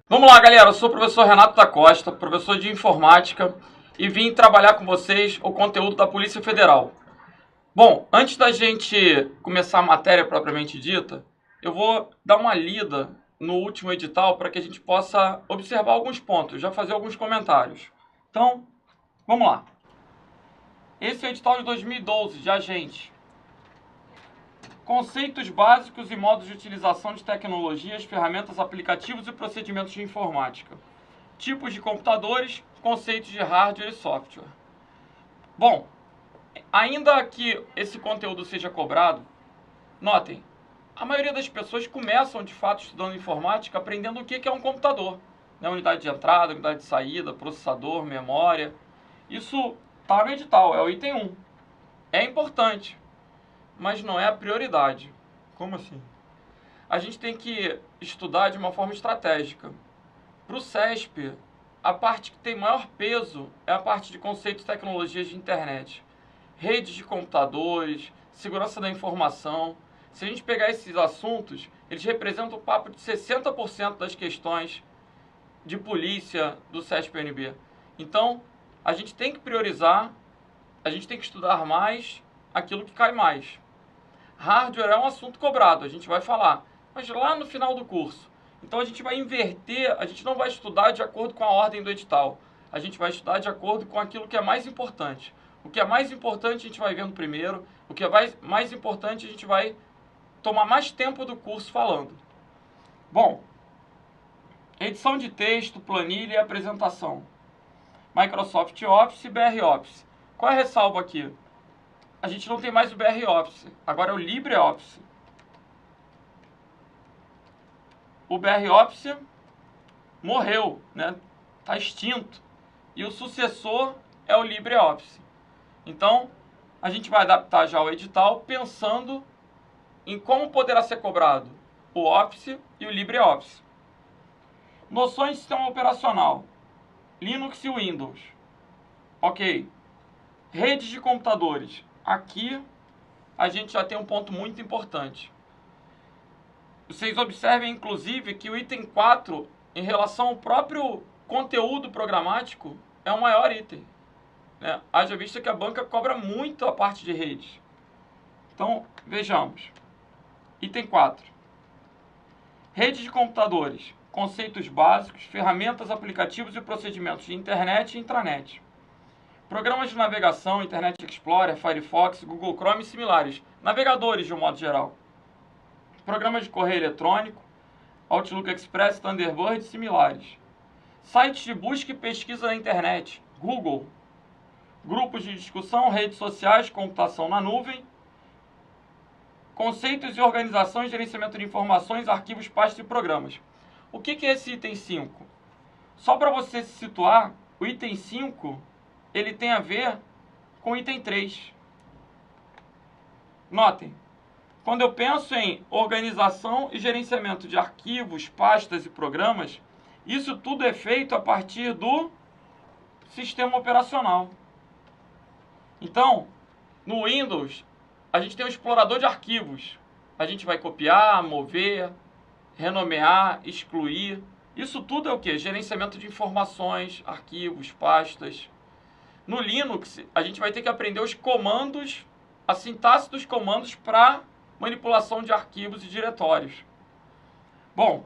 Vamos lá, galera, eu sou o professor Renato da Costa, professor de informática, e vim trabalhar com vocês o conteúdo da Polícia Federal. Bom, antes da gente começar a matéria propriamente dita, eu vou dar uma lida no último edital para que a gente possa observar alguns pontos, já fazer alguns comentários. Então, vamos lá. Esse é o edital de 2012, de agente. Conceitos básicos e modos de utilização de tecnologias, ferramentas, aplicativos e procedimentos de informática. Tipos de computadores, conceitos de hardware e software. Bom, ainda que esse conteúdo seja cobrado, notem, a maioria das pessoas começam de fato estudando informática aprendendo o que é um computador. Né? Unidade de entrada, unidade de saída, processador, memória. Isso está no edital, é o item 1. É importante, mas não é a prioridade. Como assim? A gente tem que estudar de uma forma estratégica. Para o CESP, a parte que tem maior peso é a parte de conceitos e tecnologias de internet. Redes de computadores, segurança da informação. Se a gente pegar esses assuntos, eles representam o papo de 60% das questões de polícia do CESP-UNB. Então, a gente tem que priorizar, a gente tem que estudar mais aquilo que cai mais. Hardware é um assunto cobrado, a gente vai falar, mas lá no final do curso. Então a gente vai inverter, a gente não vai estudar de acordo com a ordem do edital. A gente vai estudar de acordo com aquilo que é mais importante. O que é mais importante a gente vai vendo primeiro, o que é mais importante a gente vai tomar mais tempo do curso falando. Bom, edição de texto, planilha e apresentação. Microsoft Office e BR Office. Qual é a ressalva aqui? A gente não tem mais o BR Office, agora é o LibreOffice. O BR Office morreu, né? Está extinto. E o sucessor é o LibreOffice. Então, a gente vai adaptar já o edital pensando em como poderá ser cobrado o Office e o LibreOffice. Noções de sistema operacional. Linux e Windows. Ok. Redes de computadores. Aqui a gente já tem um ponto muito importante. Vocês observem, inclusive, que o item 4, em relação ao próprio conteúdo programático, é o maior item. Né? Haja vista que a banca cobra muito a parte de redes. Então, vejamos. Item 4. Rede de computadores. Conceitos básicos, ferramentas, aplicativos e procedimentos de internet e intranet. Programas de navegação, Internet Explorer, Firefox, Google Chrome e similares. Navegadores, de um modo geral. Programas de correio eletrônico, Outlook Express, Thunderbird e similares. Sites de busca e pesquisa na internet, Google. Grupos de discussão, redes sociais, computação na nuvem. Conceitos e organização e gerenciamento de informações, arquivos, pastas e programas. O que é esse item 5? Só para você se situar, o item 5... ele tem a ver com o item 3. Notem, quando eu penso em organização e gerenciamento de arquivos, pastas e programas, isso tudo é feito a partir do sistema operacional. Então, no Windows, a gente tem um explorador de arquivos. A gente vai copiar, mover, renomear, excluir. Isso tudo é o quê? Gerenciamento de informações, arquivos, pastas. No Linux, a gente vai ter que aprender os comandos, a sintaxe dos comandos para manipulação de arquivos e diretórios. Bom,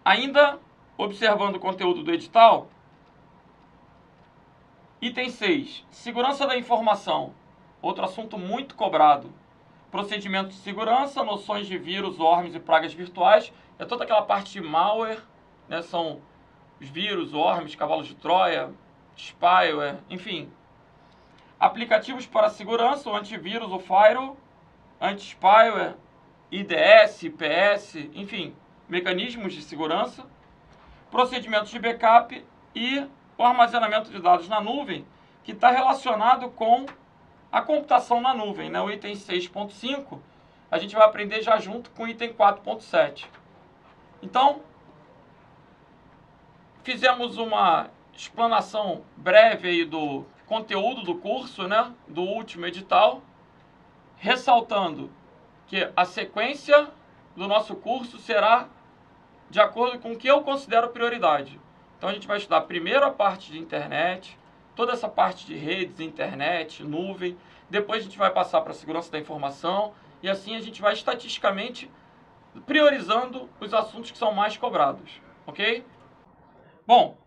ainda observando o conteúdo do edital, item 6, segurança da informação, outro assunto muito cobrado. Procedimentos de segurança, noções de vírus, worms e pragas virtuais, é toda aquela parte de malware, né, são os vírus, worms, cavalos de Troia, spyware, enfim. Aplicativos para segurança, o antivírus, o firewall, anti-spyware, IDS, IPS, enfim, mecanismos de segurança. Procedimentos de backup e o armazenamento de dados na nuvem, que está relacionado com a computação na nuvem, né? O item 6.5, a gente vai aprender já junto com o item 4.7. Então, fizemos uma explanação breve aí do conteúdo do curso, né, do último edital, ressaltando que a sequência do nosso curso será de acordo com o que eu considero prioridade. Então a gente vai estudar primeiro a parte de internet, toda essa parte de redes, internet, nuvem, depois a gente vai passar para a segurança da informação e assim a gente vai estatisticamente priorizando os assuntos que são mais cobrados, ok? Bom,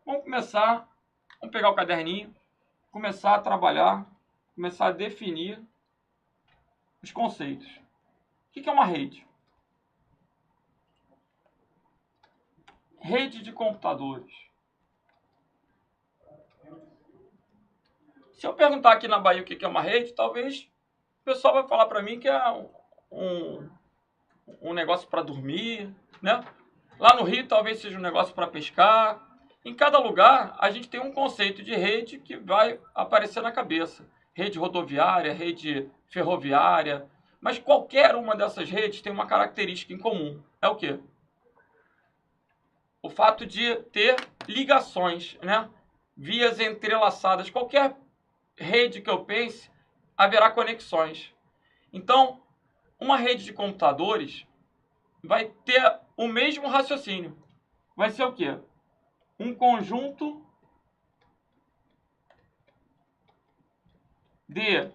vamos começar, vamos pegar o caderninho, começar a trabalhar, começar a definir os conceitos. O que é uma rede? Rede de computadores. Se eu perguntar aqui na Bahia o que é uma rede, talvez o pessoal vai falar para mim que é um negócio para dormir, né? Lá no Rio talvez seja um negócio para pescar. Em cada lugar a gente tem um conceito de rede que vai aparecer na cabeça. Rede rodoviária, rede ferroviária. Mas qualquer uma dessas redes tem uma característica em comum. É o quê? O fato de ter ligações, né? Vias entrelaçadas. Qualquer rede que eu pense, haverá conexões. Então, uma rede de computadores vai ter o mesmo raciocínio. Vai ser o quê? Um conjunto de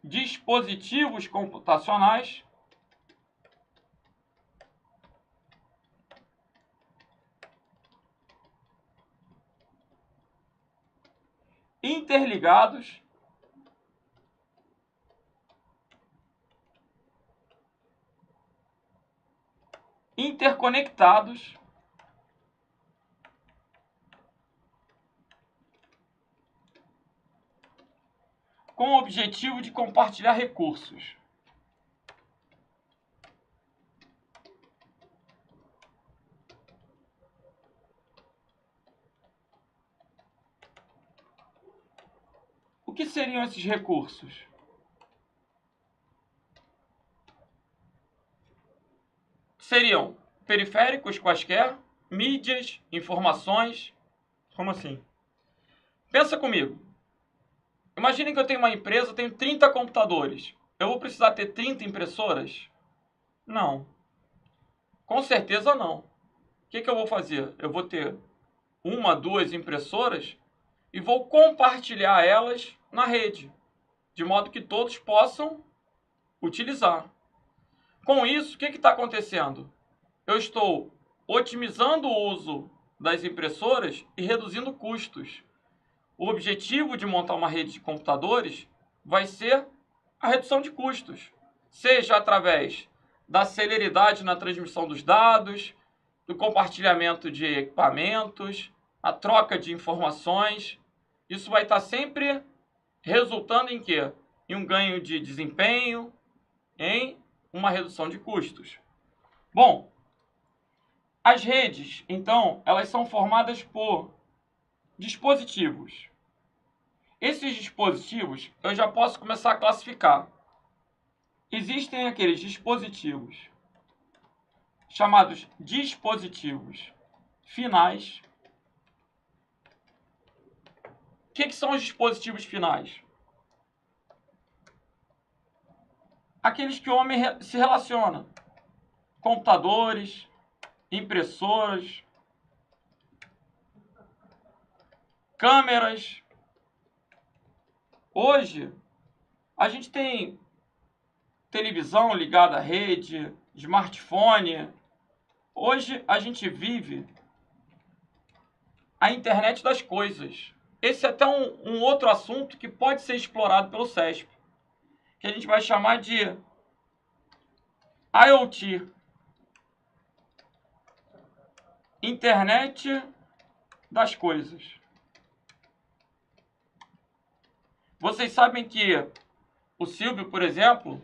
dispositivos computacionais interligados interconectados com o objetivo de compartilhar recursos. O que seriam esses recursos? Seriam periféricos quaisquer, mídias, informações. Como assim? Pensa comigo. Imaginem que eu tenho uma empresa, eu tenho 30 computadores. Eu vou precisar ter 30 impressoras? Não. Com certeza não. O que eu vou fazer? Eu vou ter uma, duas impressoras e vou compartilhar elas na rede, de modo que todos possam utilizar. Com isso, o que está acontecendo? Eu estou otimizando o uso das impressoras e reduzindo custos. O objetivo de montar uma rede de computadores vai ser a redução de custos, seja através da celeridade na transmissão dos dados, do compartilhamento de equipamentos, a troca de informações. Isso vai estar sempre resultando em quê? Em um ganho de desempenho, em uma redução de custos. Bom, as redes, então, elas são formadas por dispositivos. Esses dispositivos eu já posso começar a classificar. Existem aqueles dispositivos chamados dispositivos finais. O que são os dispositivos finais? Aqueles que o homem se relaciona. Computadores, impressoras, câmeras. Hoje, a gente tem televisão ligada à rede, smartphone. Hoje, a gente vive a internet das coisas. Esse é até um outro assunto que pode ser explorado pelo CESP, que a gente vai chamar de IoT. Internet das coisas. Vocês sabem que o Silvio, por exemplo,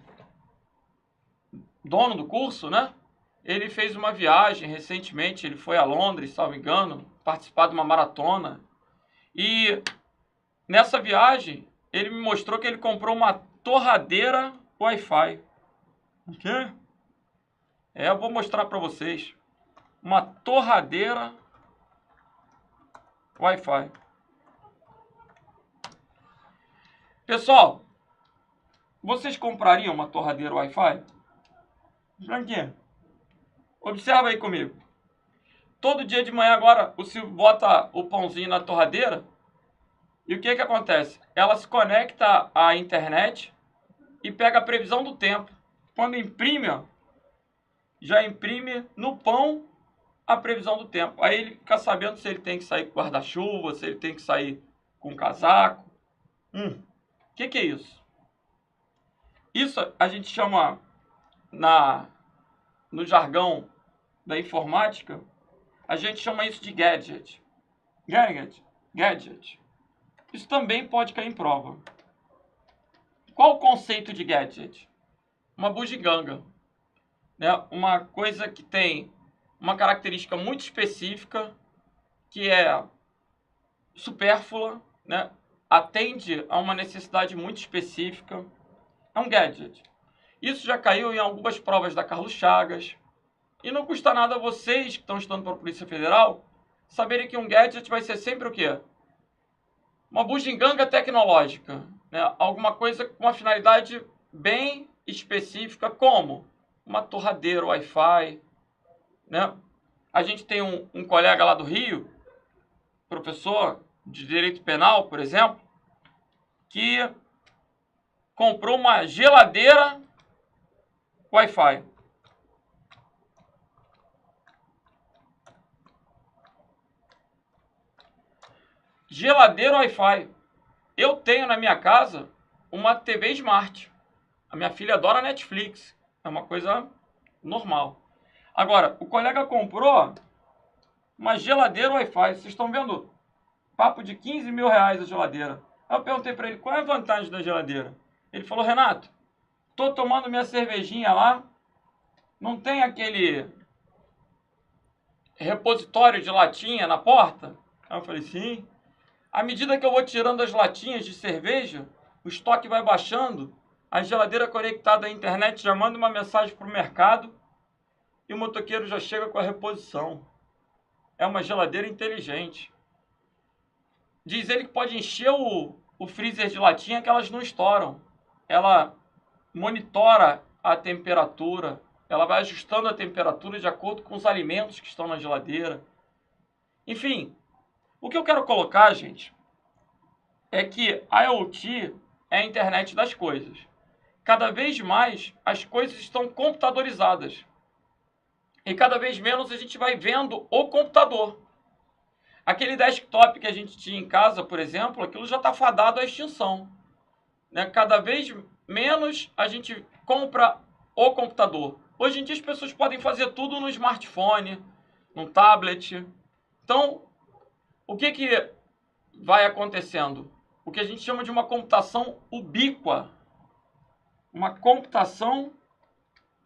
dono do curso, né? Ele fez uma viagem recentemente, ele foi a Londres, salvo engano, participar de uma maratona. E nessa viagem, ele me mostrou que ele comprou uma torradeira Wi-Fi. O quê? Eu vou mostrar para vocês. Uma torradeira Wi-Fi. Pessoal, vocês comprariam uma torradeira Wi-Fi? Pra quê? Observa aí comigo. Todo dia de manhã agora o Silvio bota o pãozinho na torradeira e o que que acontece? Ela se conecta à internet e pega a previsão do tempo. Quando imprime, ó, já imprime no pão a previsão do tempo. Aí ele fica sabendo se ele tem que sair com guarda-chuva, se ele tem que sair com casaco. Que é isso? Isso a gente chama no jargão da informática, a gente chama isso de gadget. Gadget. Isso também pode cair em prova. Qual o conceito de gadget? Uma bugiganga, né? Uma coisa que tem uma característica muito específica, que é supérflua, né? Atende a uma necessidade muito específica. É um gadget. Isso já caiu em algumas provas da Carlos Chagas. E não custa nada vocês que estão estudando para a Polícia Federal saberem que um gadget vai ser sempre o quê? Uma bugiganga tecnológica, né? Alguma coisa com uma finalidade bem específica, como uma torradeira Wi-Fi, né? A gente tem um colega lá do Rio, professor de Direito Penal, por exemplo, que comprou uma geladeira Wi-Fi. Geladeira Wi-Fi. Eu tenho na minha casa uma TV Smart. A minha filha adora Netflix. É uma coisa normal. Agora, o colega comprou uma geladeira Wi-Fi. Vocês estão vendo? Papo de 15 mil reais a geladeira. Aí eu perguntei para ele, qual é a vantagem da geladeira? Ele falou, Renato, tô tomando minha cervejinha lá, não tem aquele repositório de latinha na porta? Aí eu falei, sim. À medida que eu vou tirando as latinhas de cerveja, o estoque vai baixando, a geladeira conectada à internet já manda uma mensagem para o mercado e o motoqueiro já chega com a reposição. É uma geladeira inteligente. Diz ele que pode encher o freezer de latinha que elas não estouram. Ela monitora a temperatura, ela vai ajustando a temperatura de acordo com os alimentos que estão na geladeira. Enfim, o que eu quero colocar, gente, é que a IoT é a internet das coisas. Cada vez mais as coisas estão computadorizadas. E cada vez menos a gente vai vendo o computador. Aquele desktop que a gente tinha em casa, por exemplo, aquilo já está fadado à extinção, né? Cada vez menos a gente compra o computador. Hoje em dia as pessoas podem fazer tudo no smartphone, no tablet. Então, o que vai acontecendo? O que a gente chama de uma computação ubíqua. Uma computação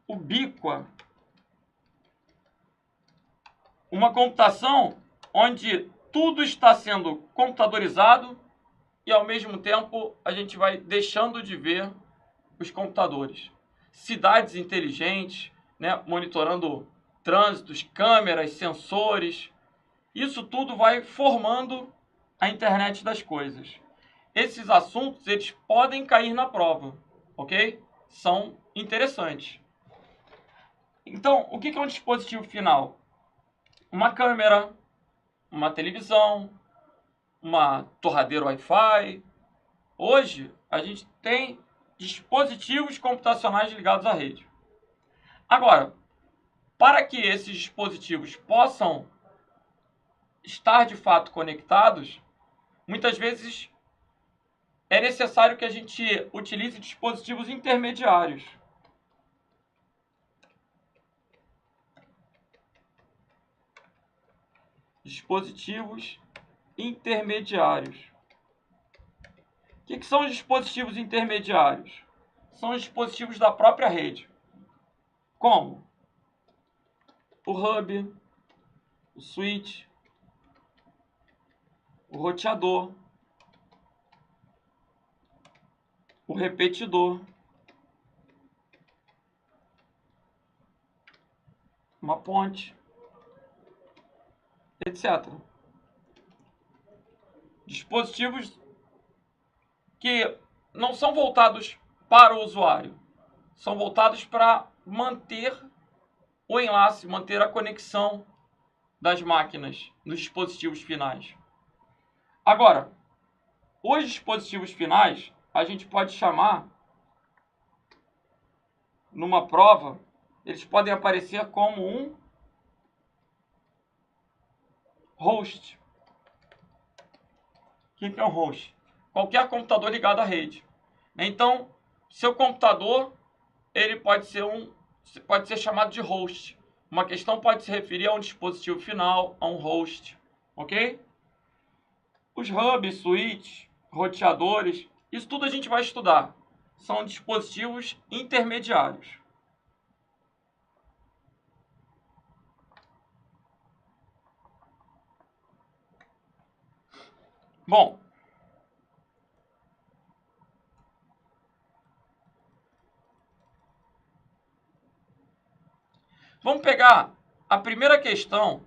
ubíqua. Uma computação onde tudo está sendo computadorizado e, ao mesmo tempo, a gente vai deixando de ver os computadores. Cidades inteligentes, né, monitorando trânsitos, câmeras, sensores. Isso tudo vai formando a internet das coisas. Esses assuntos, eles podem cair na prova, ok? São interessantes. Então, o que é um dispositivo final? Uma câmera, uma televisão, uma torradeira Wi-Fi. Hoje, a gente tem dispositivos computacionais ligados à rede. Agora, para que esses dispositivos possam estar de fato conectados, muitas vezes é necessário que a gente utilize dispositivos intermediários. Dispositivos intermediários. O que são os dispositivos intermediários? São os dispositivos da própria rede. Como? O hub, o switch, o roteador, o repetidor, uma ponte, etc. Dispositivos que não são voltados para o usuário, são voltados para manter o enlace, manter a conexão das máquinas nos dispositivos finais. Agora, os dispositivos finais a gente pode chamar, numa prova, eles podem aparecer como um host. O que é um host? Qualquer computador ligado à rede. Então, seu computador, ele pode ser chamado de host. Uma questão pode se referir a um dispositivo final, a um host, ok? Os hubs, switches, roteadores, isso tudo a gente vai estudar. São dispositivos intermediários. Bom, vamos pegar a primeira questão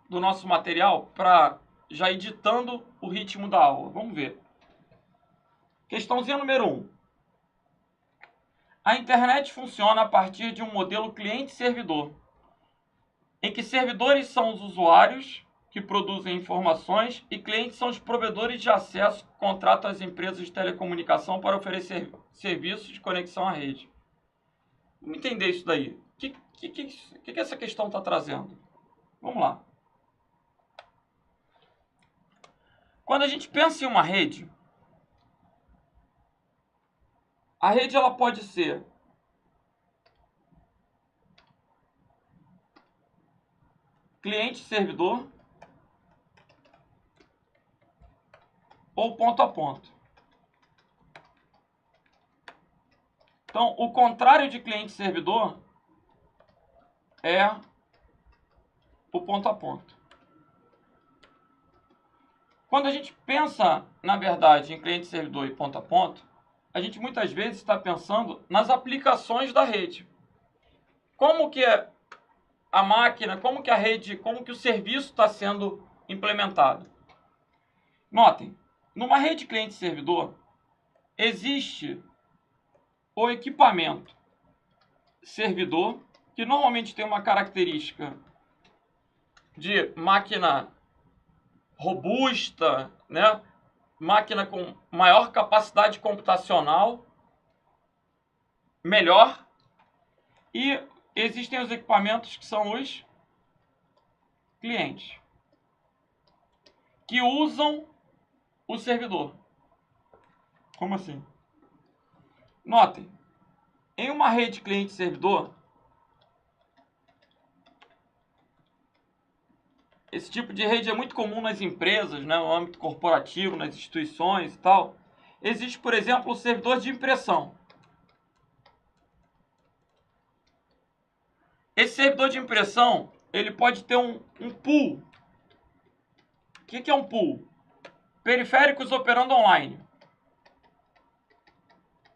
do nosso material para já ir ditando o ritmo da aula. Vamos ver. Questãozinha número 1. A internet funciona a partir de um modelo cliente-servidor, em que servidores são os usuários que produzem informações e clientes são os provedores de acesso que contratam as empresas de telecomunicação para oferecer serviços de conexão à rede. Vamos entender isso daí. O que essa questão está trazendo? Vamos lá. Quando a gente pensa em uma rede, a rede ela pode ser cliente-servidor ou ponto a ponto. Então, o contrário de cliente-servidor é o ponto a ponto. Quando a gente pensa, na verdade, em cliente-servidor e ponto a ponto, a gente muitas vezes está pensando nas aplicações da rede. Como que a máquina, como que a rede, como que o serviço está sendo implementado. Notem, numa rede cliente-servidor, existe o equipamento servidor, que normalmente tem uma característica de máquina robusta, né? Máquina com maior capacidade computacional, melhor. E existem os equipamentos que são os clientes, que usam o servidor. Como assim? Notem, em uma rede cliente-servidor, esse tipo de rede é muito comum nas empresas, né, no âmbito corporativo, nas instituições e tal. Existe, por exemplo, o servidor de impressão. Esse servidor de impressão, ele pode ter um pool. O que é um pool? Periféricos operando online.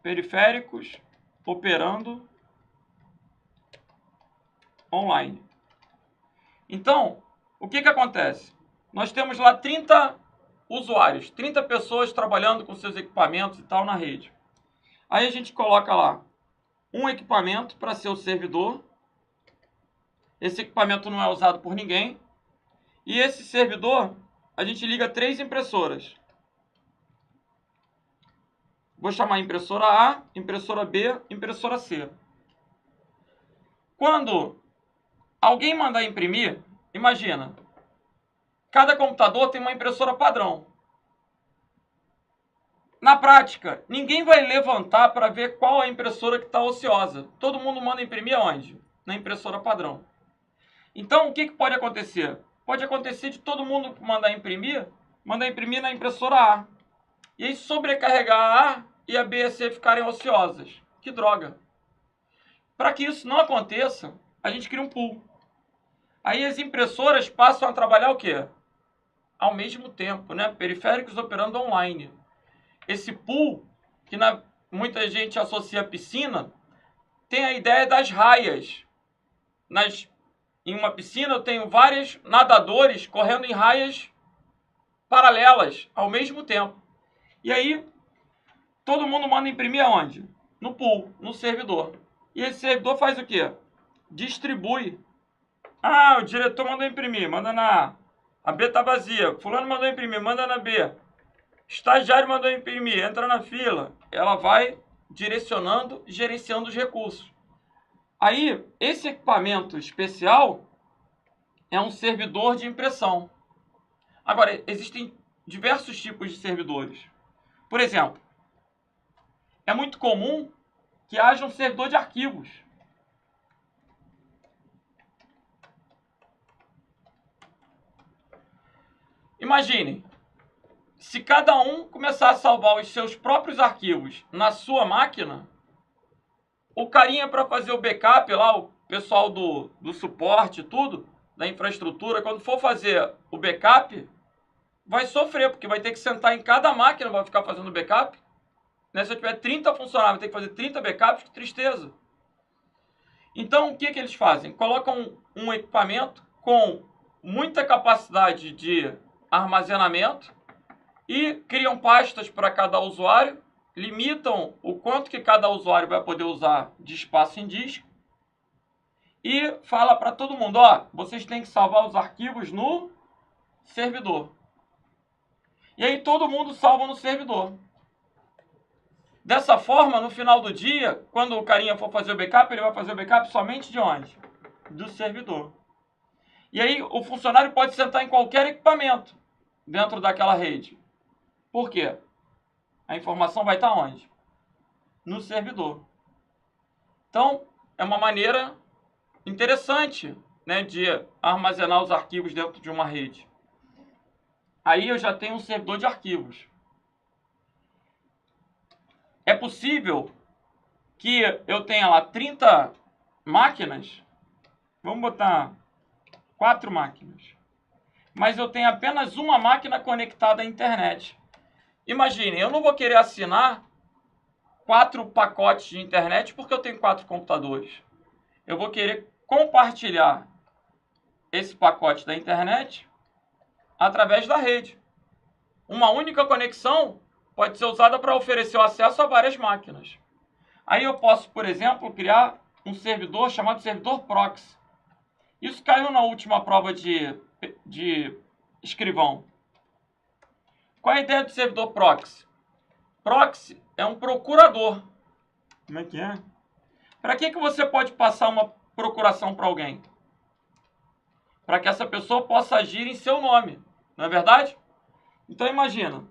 Periféricos operando online. Então, o que acontece? Nós temos lá 30 usuários, 30 pessoas trabalhando com seus equipamentos e tal na rede. Aí a gente coloca lá um equipamento para ser o servidor. Esse equipamento não é usado por ninguém. E esse servidor, a gente liga 3 impressoras. Vou chamar impressora A, impressora B, impressora C. Quando alguém mandar imprimir, imagina, cada computador tem uma impressora padrão. Na prática, ninguém vai levantar para ver qual é a impressora que está ociosa. Todo mundo manda imprimir aonde? Na impressora padrão. Então, o que pode acontecer? Pode acontecer de todo mundo mandar imprimir na impressora A. E aí sobrecarregar a A e a B e a C ficarem ociosas. Que droga! Para que isso não aconteça, a gente cria um pool. Aí as impressoras passam a trabalhar o quê? Ao mesmo tempo, né? Periféricos operando online. Esse pool, que muita gente associa a piscina, tem a ideia das raias. Em uma piscina eu tenho vários nadadores correndo em raias paralelas ao mesmo tempo. E aí, todo mundo manda imprimir aonde? No pool, no servidor. E esse servidor faz o quê? Distribui. Ah, o diretor mandou imprimir, manda na A. A B tá vazia. Fulano mandou imprimir, manda na B. Estagiário mandou imprimir, entra na fila. Ela vai direcionando, gerenciando os recursos. Aí, esse equipamento especial é um servidor de impressão. Agora, existem diversos tipos de servidores. Por exemplo, é muito comum que haja um servidor de arquivos. Imaginem, se cada um começar a salvar os seus próprios arquivos na sua máquina, o carinha para fazer o backup lá, o pessoal do suporte, tudo, da infraestrutura, quando for fazer o backup, vai sofrer, porque vai ter que sentar em cada máquina, vai ficar fazendo backup. Né? Se eu tiver 30 funcionários, vai ter que fazer 30 backups, que tristeza. Então, o que eles fazem? Colocam um equipamento com muita capacidade de armazenamento e criam pastas para cada usuário, limitam o quanto que cada usuário vai poder usar de espaço em disco e fala para todo mundo, ó, vocês têm que salvar os arquivos no servidor. E aí todo mundo salva no servidor. Dessa forma, no final do dia, quando o carinha for fazer o backup, ele vai fazer o backup somente de onde? Do servidor. E aí o funcionário pode sentar em qualquer equipamento dentro daquela rede. Por quê? A informação vai estar onde? No servidor. Então, é uma maneira interessante, né, de armazenar os arquivos dentro de uma rede. Aí eu já tenho um servidor de arquivos. É possível que eu tenha lá 30 máquinas, vamos botar 4 máquinas, mas eu tenho apenas uma máquina conectada à internet. Imagine, eu não vou querer assinar 4 pacotes de internet porque eu tenho 4 computadores. Eu vou querer compartilhar esse pacote da internet através da rede. Uma única conexão pode ser usada para oferecer o acesso a várias máquinas. Aí eu posso, por exemplo, criar um servidor chamado servidor proxy. Isso caiu na última prova de escrivão. Qual é a ideia do servidor proxy? Proxy é um procurador. Como é que é? Para que você pode passar uma procuração para alguém? Para que essa pessoa possa agir em seu nome. Não é verdade? Então imagina.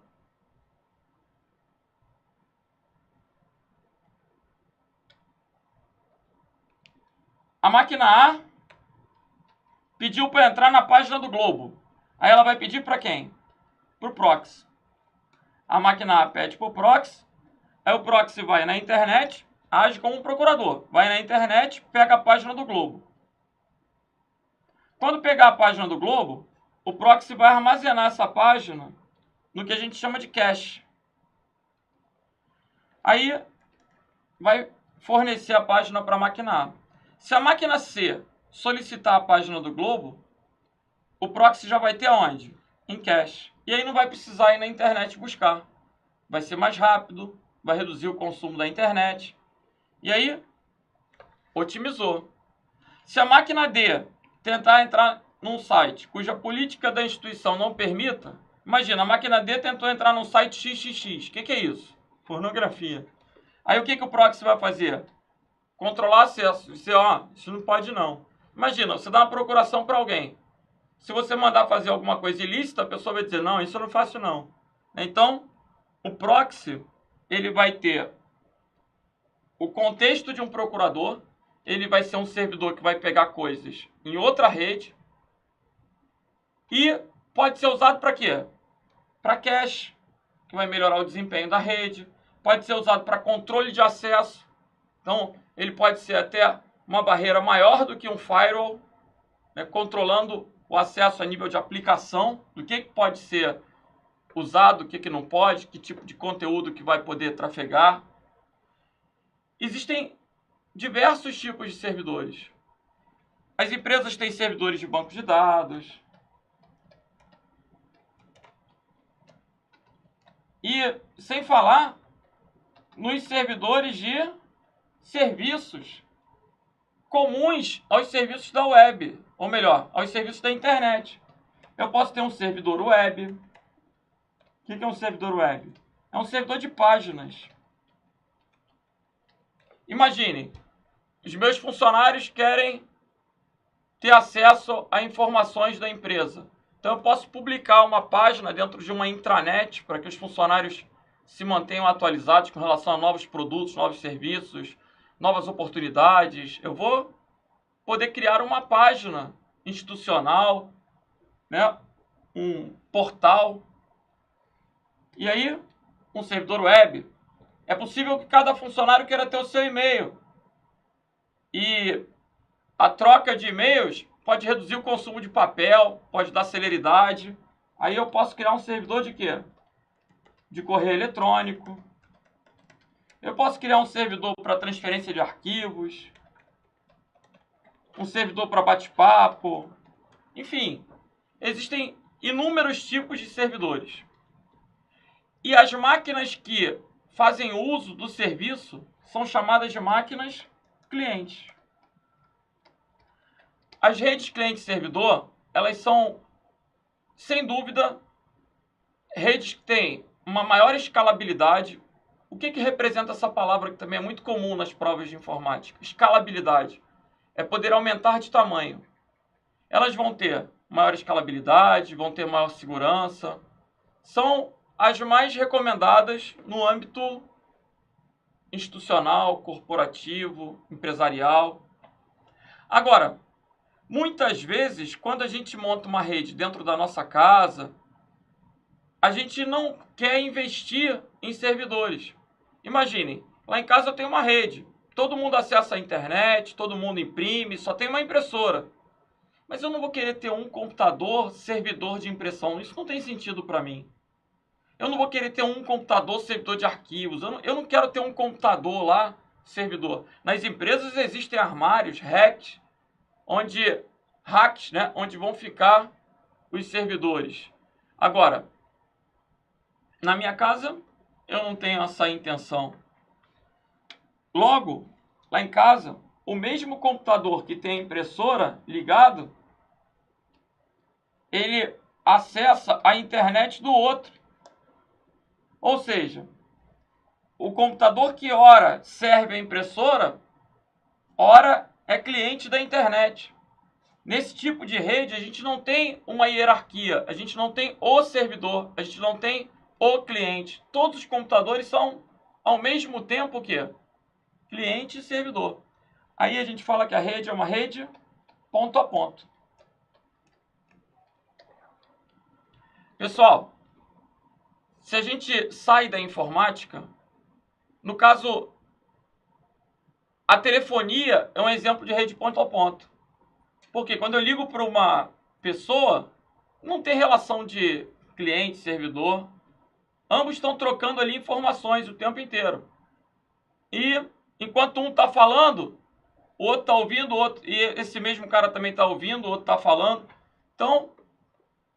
A máquina A pediu para entrar na página do Globo. Aí ela vai pedir para quem? Para o proxy. A máquina A pede para o proxy. Aí o proxy vai na internet, age como um procurador. Vai na internet, pega a página do Globo. Quando pegar a página do Globo, o proxy vai armazenar essa página no que a gente chama de cache. Aí vai fornecer a página para a máquina A. Se a máquina C solicitar a página do Globo, o proxy já vai ter onde? Em cache. E aí não vai precisar ir na internet buscar. Vai ser mais rápido, vai reduzir o consumo da internet. E aí, otimizou. Se a máquina D tentar entrar num site cuja política da instituição não permita, imagina, a máquina D tentou entrar num site XXX. O que é isso? Pornografia. Aí o que o proxy vai fazer? Controlar acesso. Dizer, ó, isso não pode não. Imagina, você dá uma procuração para alguém. Se você mandar fazer alguma coisa ilícita, a pessoa vai dizer, não, isso eu não faço não. Então, o proxy, ele vai ter o contexto de um procurador, ele vai ser um servidor que vai pegar coisas em outra rede e pode ser usado para quê? Para cache, que vai melhorar o desempenho da rede, pode ser usado para controle de acesso. Então, ele pode ser até uma barreira maior do que um firewall, né, controlando o acesso a nível de aplicação, do que pode ser usado, o que não pode, que tipo de conteúdo que vai poder trafegar. Existem diversos tipos de servidores. As empresas têm servidores de banco de dados. E, sem falar nos servidores de serviços comuns aos serviços da web, ou melhor, aos serviços da internet. Eu posso ter um servidor web. O que é um servidor web? É um servidor de páginas. Imagine, os meus funcionários querem ter acesso a informações da empresa. Então eu posso publicar uma página dentro de uma intranet para que os funcionários se mantenham atualizados com relação a novos produtos, novos serviços, novas oportunidades. Eu vou poder criar uma página institucional, né? Um portal. E aí, um servidor web, é possível que cada funcionário queira ter o seu e-mail. E a troca de e-mails pode reduzir o consumo de papel, pode dar celeridade. Aí eu posso criar um servidor de quê? De correio eletrônico. Eu posso criar um servidor para transferência de arquivos, um servidor para bate-papo. Enfim, existem inúmeros tipos de servidores. E as máquinas que fazem uso do serviço são chamadas de máquinas clientes. As redes cliente-servidor, elas são, sem dúvida, redes que têm uma maior escalabilidade. O que representa essa palavra que também é muito comum nas provas de informática? Escalabilidade. É poder aumentar de tamanho. Elas vão ter maior escalabilidade, vão ter maior segurança. São as mais recomendadas no âmbito institucional, corporativo, empresarial. Agora, muitas vezes, quando a gente monta uma rede dentro da nossa casa, a gente não quer investir em servidores. Imaginem, lá em casa eu tenho uma rede. Todo mundo acessa a internet, todo mundo imprime, só tem uma impressora. Mas eu não vou querer ter um computador servidor de impressão. Isso não tem sentido para mim. Eu não vou querer ter um computador servidor de arquivos. Eu não quero ter um computador lá servidor. Nas empresas existem armários, racks, onde vão ficar os servidores. Agora, na minha casa, eu não tenho essa intenção. Logo, lá em casa, o mesmo computador que tem a impressora ligado, ele acessa a internet do outro. Ou seja, o computador que ora serve a impressora, ora é cliente da internet. Nesse tipo de rede, a gente não tem uma hierarquia, a gente não tem o servidor, a gente não tem o cliente. Todos os computadores são, ao mesmo tempo, o quê? Cliente e servidor. Aí a gente fala que a rede é uma rede ponto a ponto. Pessoal, se a gente sai da informática, no caso, a telefonia é um exemplo de rede ponto a ponto. Porque quando eu ligo para uma pessoa, não tem relação de cliente, servidor. Ambos estão trocando ali informações o tempo inteiro. E enquanto um está falando, o outro está ouvindo, e esse mesmo cara também está ouvindo, o outro está falando. Então,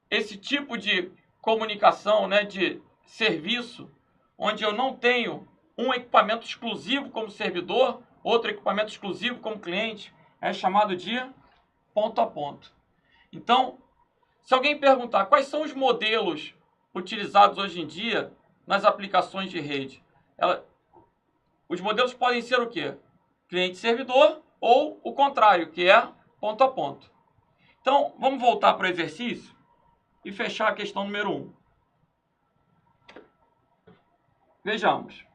esse tipo de comunicação, né, de serviço, onde eu não tenho um equipamento exclusivo como servidor, outro equipamento exclusivo como cliente, é chamado de ponto a ponto. Então, se alguém perguntar quais são os modelos utilizados hoje em dia nas aplicações de rede, os modelos podem ser o quê? Cliente-servidor ou o contrário, que é ponto a ponto. Então, vamos voltar para o exercício e fechar a questão número 1. Vejamos.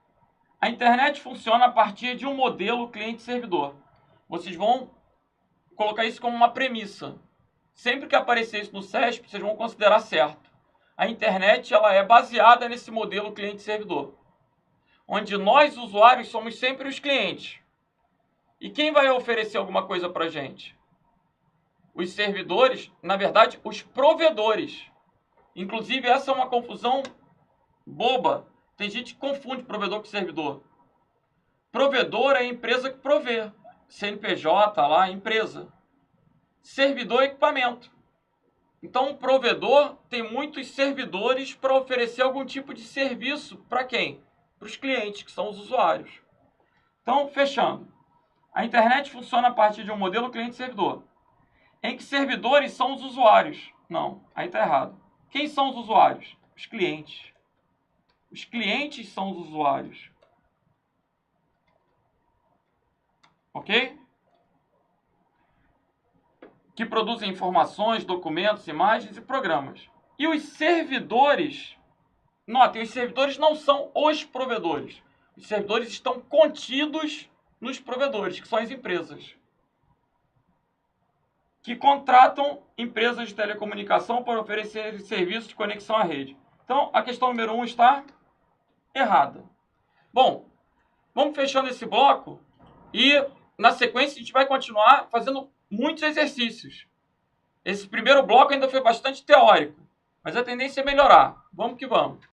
A internet funciona a partir de um modelo cliente-servidor. Vocês vão colocar isso como uma premissa. Sempre que aparecer isso no CESP, vocês vão considerar certo. A internet ela é baseada nesse modelo cliente-servidor, onde nós, usuários, somos sempre os clientes. E quem vai oferecer alguma coisa para a gente? Os servidores, na verdade, os provedores. Inclusive, essa é uma confusão boba. Tem gente que confunde provedor com servidor. Provedor é a empresa que provê. CNPJ, lá, empresa. Servidor é equipamento. Então, um provedor tem muitos servidores para oferecer algum tipo de serviço para quem? para os clientes, que são os usuários. Então, fechando. A internet funciona a partir de um modelo cliente-servidor, em que servidores são os usuários. Não, aí está errado. Quem são os usuários? Os clientes. Os clientes são os usuários. Ok? Que produzem informações, documentos, imagens e programas. E os servidores, notem, os servidores não são os provedores. Os servidores estão contidos nos provedores, que são as empresas, que contratam empresas de telecomunicação para oferecer serviços de conexão à rede. Então, a questão número 1 está errada. Bom, vamos fechando esse bloco e, na sequência, a gente vai continuar fazendo muitos exercícios. Esse primeiro bloco ainda foi bastante teórico, mas a tendência é melhorar. Vamos que vamos.